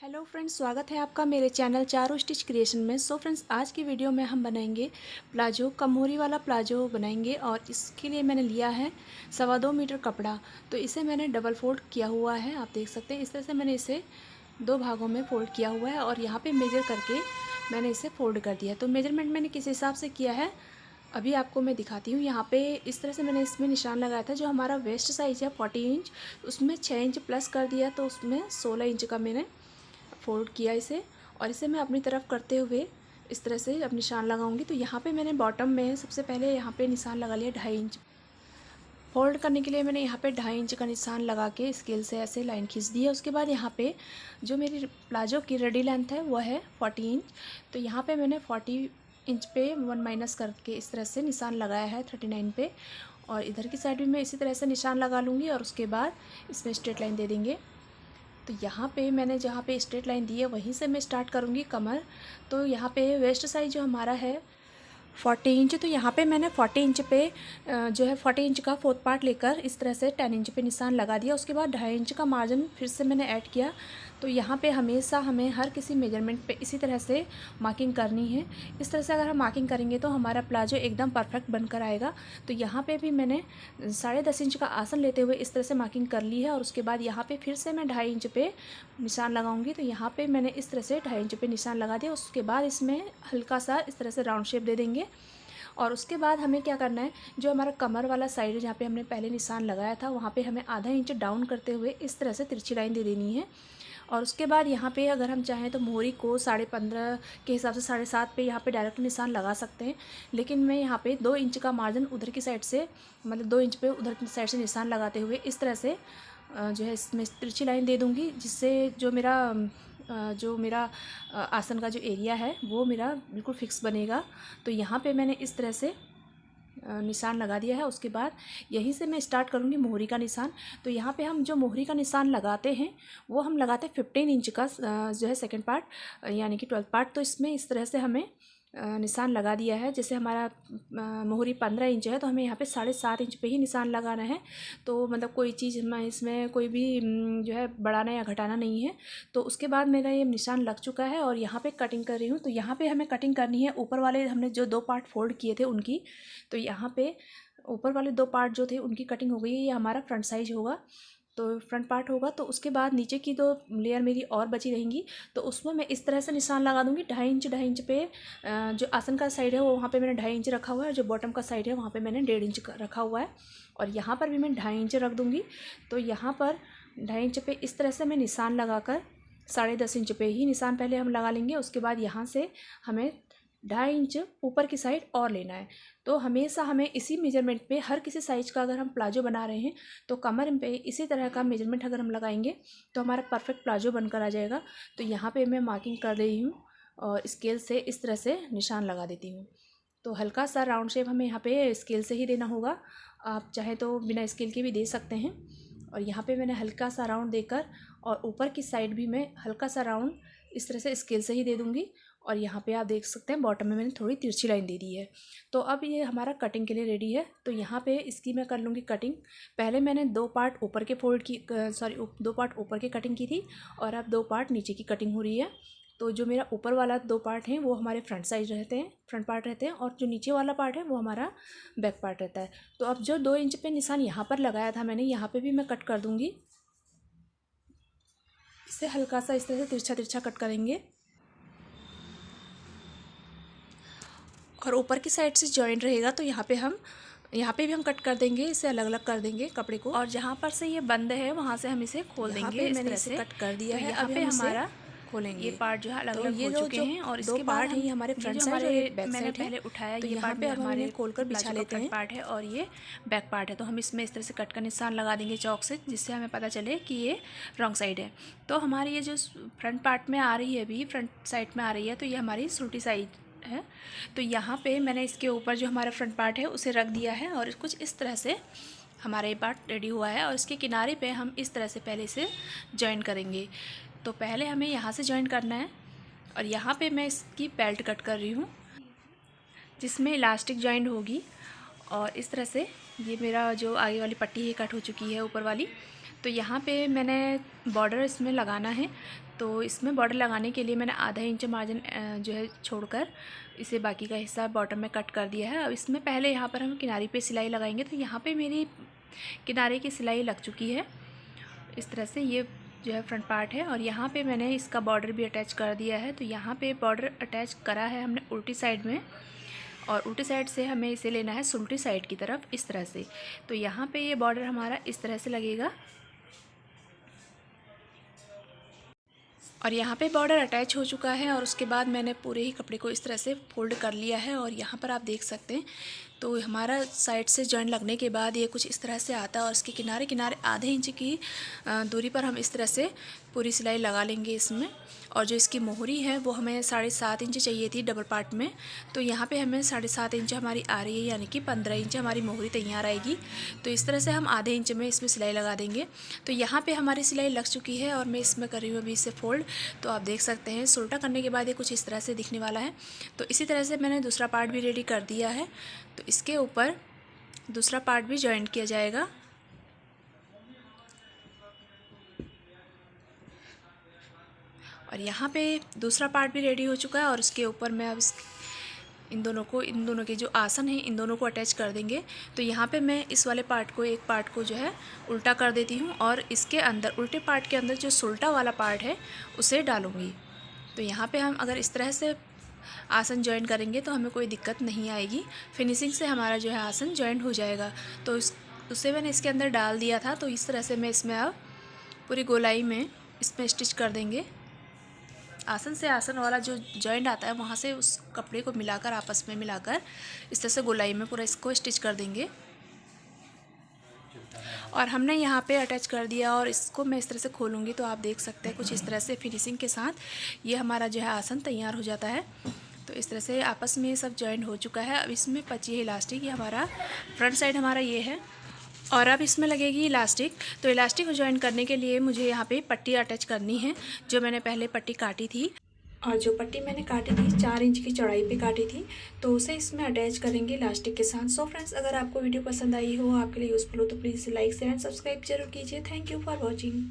Hello friends, स्वागत है आपका मेरे चैनल चारों स्टिच क्रिएशन में। सो फ्रेंड्स, आज की वीडियो में हम बनाएंगे प्लाजो, कमोरी वाला प्लाजो बनाएंगे। और इसके लिए मैंने लिया है 2.25 मीटर कपड़ा। तो इसे मैंने डबल फोल्ड किया हुआ है, आप देख सकते हैं। इस तरह से मैंने इसे 2 भागों में फोल्ड किया हुआ है और यहाँ पे मेजर करके मैंने इसे फोल्ड कर दिया। तो मेजरमेंट मैंने किस हिसाब से किया है अभी आपको मैं दिखाती हूँ। यहाँ पे इस तरह से मैंने इसमें निशान लगाया था। जो हमारा वेस्ट साइज़ है 40 इंच, उसमें 6 इंच प्लस कर दिया, तो उसमें 16 इंच का मैंने फोल्ड किया इसे। और इसे मैं अपनी तरफ करते हुए इस तरह से अब निशान लगाऊंगी। तो यहाँ पे मैंने बॉटम में सबसे पहले यहाँ पे निशान लगा लिया 2.5 इंच। फोल्ड करने के लिए मैंने यहाँ पे 2.5 इंच का निशान लगा के स्केल से ऐसे लाइन खींच दी है। उसके बाद यहाँ पे जो मेरी प्लाजो की रेडी लेंथ है वो है 40 इंच। तो यहाँ पे मैंने 40 इंच पे 1 माइनस करके इस तरह से निशान लगाया है 39 पे। और इधर की साइड भी मैं इसी तरह से निशान लगा लूँगी और उसके बाद इसमें स्ट्रेट लाइन दे देंगे। तो यहाँ पे मैंने जहाँ पे स्ट्रेट लाइन दी है वहीं से मैं स्टार्ट करूँगी कमर। तो यहाँ पे वेस्ट साइज जो हमारा है 40 इंच, तो यहाँ पे मैंने 40 इंच पे जो है 40 इंच का 4th पार्ट लेकर इस तरह से 10 इंच पे निशान लगा दिया। उसके बाद 2.5 इंच का मार्जिन फिर से मैंने ऐड किया। तो यहाँ पे हमेशा हमें हर किसी मेजरमेंट पे इसी तरह से मार्किंग करनी है। इस तरह से अगर हम मार्किंग करेंगे तो हमारा प्लाजो एकदम परफेक्ट बनकर आएगा। तो यहाँ पे भी मैंने 10.5 इंच का आसन लेते हुए इस तरह से मार्किंग कर ली है। और उसके बाद यहाँ पे फिर से मैं 2.5 इंच पे निशान लगाऊंगी। तो यहाँ पे मैंने इस तरह से 2.5 इंच पे निशान लगा दिया। उसके बाद इसमें हल्का सा इस तरह से राउंड शेप दे देंगे। और उसके बाद हमें क्या करना है, जो हमारा कमर वाला साइड है जहाँ पे हमने पहले निशान लगाया था वहाँ पे हमें आधा इंच डाउन करते हुए इस तरह से तिरछी लाइन दे देनी है। और उसके बाद यहाँ पे अगर हम चाहें तो मोहरी को 15.5 के हिसाब से 7.5 पे यहाँ पे डायरेक्ट निशान लगा सकते हैं। लेकिन मैं यहाँ पे 2 इंच का मार्जिन उधर की साइड से, मतलब 2 इंच पे उधर की साइड से निशान लगाते हुए इस तरह से जो है इसमें तिरछी लाइन दे दूँगी, जिससे जो मेरा आसन का जो एरिया है वो मेरा बिल्कुल फिक्स बनेगा। तो यहाँ पे मैंने इस तरह से निशान लगा दिया है। उसके बाद यहीं से मैं स्टार्ट करूँगी मोहरी का निशान। तो यहाँ पे हम जो मोहरी का निशान लगाते हैं वो हम लगाते हैं 15 इंच का जो है सेकंड पार्ट यानी कि 12th पार्ट। तो इसमें इस तरह से हमें निशान लगा दिया है। जैसे हमारा मोहरी 15 इंच है तो हमें यहाँ पे 7.5 इंच पे ही निशान लगाना है। तो मतलब कोई चीज़ हमें इसमें कोई भी जो है बढ़ाना या घटाना नहीं है। तो उसके बाद मेरा ये निशान लग चुका है और यहाँ पे कटिंग कर रही हूँ। तो यहाँ पे हमें कटिंग करनी है ऊपर वाले हमने जो 2 पार्ट फोल्ड किए थे उनकी। तो यहाँ पे ऊपर वाले 2 पार्ट जो थे उनकी कटिंग हो गई है। ये हमारा फ्रंट साइज होगा, तो फ्रंट पार्ट होगा। तो उसके बाद नीचे की 2 लेयर मेरी और बची रहेंगी। तो उसमें मैं इस तरह से निशान लगा दूँगी 2.5 इंच पे। जो आसन का साइड है वो वहाँ पे मैंने 2.5 इंच रखा हुआ है, जो बॉटम का साइड है वहाँ पे मैंने 1.5 इंच रखा हुआ है। और यहाँ पर भी मैं 2.5 इंच रख दूँगी। तो यहाँ पर 2.5 इंच पे इस तरह से मैं निशान लगाकर 10.5 इंच पे ही निशान पहले हम लगा लेंगे। उसके बाद यहाँ से हमें 2.5 इंच ऊपर की साइड और लेना है। तो हमेशा हमें इसी मेजरमेंट पे हर किसी साइज़ का अगर हम प्लाजो बना रहे हैं तो कमर पे इसी तरह का मेजरमेंट अगर हम लगाएंगे तो हमारा परफेक्ट प्लाजो बनकर आ जाएगा। तो यहाँ पे मैं मार्किंग कर रही हूँ और स्केल से इस तरह से निशान लगा देती हूँ। तो हल्का सा राउंड शेप हमें यहाँ पे स्केल से ही देना होगा, आप चाहे तो बिना स्केल के भी दे सकते हैं। और यहाँ पे मैंने हल्का सा राउंड देकर और ऊपर की साइड भी मैं हल्का सा राउंड इस तरह से स्केल से ही दे दूँगी। और यहाँ पे आप देख सकते हैं बॉटम में मैंने थोड़ी तिरछी लाइन दे दी है। तो अब ये हमारा कटिंग के लिए रेडी है। तो यहाँ पे इसकी मैं कर लूँगी कटिंग। पहले मैंने 2 पार्ट ऊपर के फोल्ड की 2 पार्ट ऊपर की कटिंग की थी और अब 2 पार्ट नीचे की कटिंग हो रही है। तो जो मेरा ऊपर वाला 2 पार्ट हैं वो हमारे फ्रंट साइड रहते हैं, फ्रंट पार्ट रहते हैं, और जो नीचे वाला पार्ट है वो हमारा बैक पार्ट रहता है। तो अब जो 2 इंच पे निशान यहाँ पर लगाया था मैंने, यहाँ पे भी मैं कट कर दूँगी। इसे हल्का सा इस तरह से तिरछा तिरछा कट करेंगे। और ऊपर की साइड से जॉइंट रहेगा तो यहाँ पे भी हम कट कर देंगे, इसे अलग अलग कर देंगे कपड़े को। और जहाँ पर से ये बंद है वहाँ से हम इसे खोल देंगे। मैंने इसे कट कर दिया है। यहाँ पे हमारा खोलेंगे ये पार्ट जो है अलग अलग हो चुके हैं। और इसके पार्ट है ये हमारे फ्रंट साइड और ये बैक साइड पहले उठाया। तो ये पार्ट पे हमारे खोलकर बिछा लेते हैं। पार्ट है और ये बैक पार्ट है। तो हम इसमें इस तरह से कट का निशान लगा देंगे चौक से, जिससे हमें पता चले कि ये रॉन्ग साइड है। तो हमारी ये जो फ्रंट पार्ट में आ रही है, अभी फ्रंट साइड में आ रही है, तो ये हमारी सूटी साइड है। तो यहाँ पे मैंने इसके ऊपर जो हमारा फ्रंट पार्ट है उसे रख दिया है और कुछ इस तरह से हमारा ये पार्ट रेडी हुआ है। और इसके किनारे पे हम इस तरह से पहले से जॉइन करेंगे। तो पहले हमें यहाँ से जॉइन करना है और यहाँ पे मैं इसकी बेल्ट कट कर रही हूँ, जिसमें इलास्टिक जॉइंट होगी। और इस तरह से ये मेरा जो आगे वाली पट्टी है कट हो चुकी है ऊपर वाली। तो यहाँ पे मैंने बॉर्डर इसमें लगाना है। तो इसमें बॉर्डर लगाने के लिए मैंने आधा इंच मार्जिन जो है छोड़कर इसे बाकी का हिस्सा बॉटम में कट कर दिया है। अब इसमें पहले यहाँ पर हम किनारे पे सिलाई लगाएंगे। तो यहाँ पे मेरी किनारे की सिलाई लग चुकी है। इस तरह से ये जो है फ्रंट पार्ट है और यहाँ पे मैंने इसका बॉर्डर भी अटैच कर दिया है। तो यहाँ पे बॉर्डर अटैच करा है हमने उल्टी साइड में, और उल्टी साइड से हमें इसे लेना है सुलटी साइड की तरफ, इस तरह से। तो यहाँ पे ये बॉर्डर हमारा इस तरह से लगेगा और यहाँ पे बॉर्डर अटैच हो चुका है। और उसके बाद मैंने पूरे ही कपड़े को इस तरह से फोल्ड कर लिया है और यहाँ पर आप देख सकते हैं तो हमारा साइड से जॉइंट लगने के बाद ये कुछ इस तरह से आता है और इसके किनारे किनारे आधे इंच की दूरी पर हम इस तरह से पूरी सिलाई लगा लेंगे इसमें। और जो इसकी मोहरी है वो हमें 7.5 इंच चाहिए थी डबल पार्ट में, तो यहाँ पे हमें 7.5 इंच हमारी आ रही है, यानी कि 15 इंच हमारी मोहरी तैयार आएगी। तो इस तरह से हम आधे इंच में इसमें सिलाई लगा देंगे। तो यहाँ पे हमारी सिलाई लग चुकी है और मैं इसमें कर रही हूँ अभी इसे फोल्ड। तो आप देख सकते हैं उल्टा करने के बाद ये कुछ इस तरह से दिखने वाला है। तो इसी तरह से मैंने दूसरा पार्ट भी रेडी कर दिया है। तो इसके ऊपर दूसरा पार्ट भी जॉइंट किया जाएगा। और यहाँ पे दूसरा पार्ट भी रेडी हो चुका है और उसके ऊपर मैं अब इन दोनों के जो आसन हैं इन दोनों को अटैच कर देंगे। तो यहाँ पे मैं इस वाले पार्ट को, एक पार्ट को जो है उल्टा कर देती हूँ और इसके अंदर, उल्टे पार्ट के अंदर जो सुलटा वाला पार्ट है उसे डालूँगी। तो यहाँ पे हम अगर इस तरह से आसन जॉइन करेंगे तो हमें कोई दिक्कत नहीं आएगी, फिनिशिंग से हमारा जो है आसन जॉइंट हो जाएगा। तो उसे मैंने इसके अंदर डाल दिया था। तो इस तरह से मैं इसमें अब पूरी गोलाई में इसमें स्टिच कर देंगे। आसन से आसन वाला जो जॉइंट आता है वहाँ से उस कपड़े को मिलाकर, आपस में मिलाकर इस तरह से गोलाई में पूरा इसको स्टिच कर देंगे। और हमने यहाँ पे अटैच कर दिया और इसको मैं इस तरह से खोलूँगी तो आप देख सकते हैं कुछ इस तरह से फिनिशिंग के साथ ये हमारा जो है आसन तैयार हो जाता है। तो इस तरह से आपस में सब जॉइंट हो चुका है। अब इसमें बची है इलास्टिक। ये हमारा फ्रंट साइड हमारा ये है और अब इसमें लगेगी इलास्टिक। तो इलास्टिक को जॉइन करने के लिए मुझे यहाँ पे पट्टी अटैच करनी है, जो मैंने पहले पट्टी काटी थी। और जो पट्टी मैंने काटी थी 4 इंच की चौड़ाई पे काटी थी, तो उसे इसमें अटैच करेंगे इलास्टिक के साथ। सो फ्रेंड्स, अगर आपको वीडियो पसंद आई हो, आपके लिए यूज़फुल हो, तो please like share and subscribe जरूर कीजिए। Thank you for watching.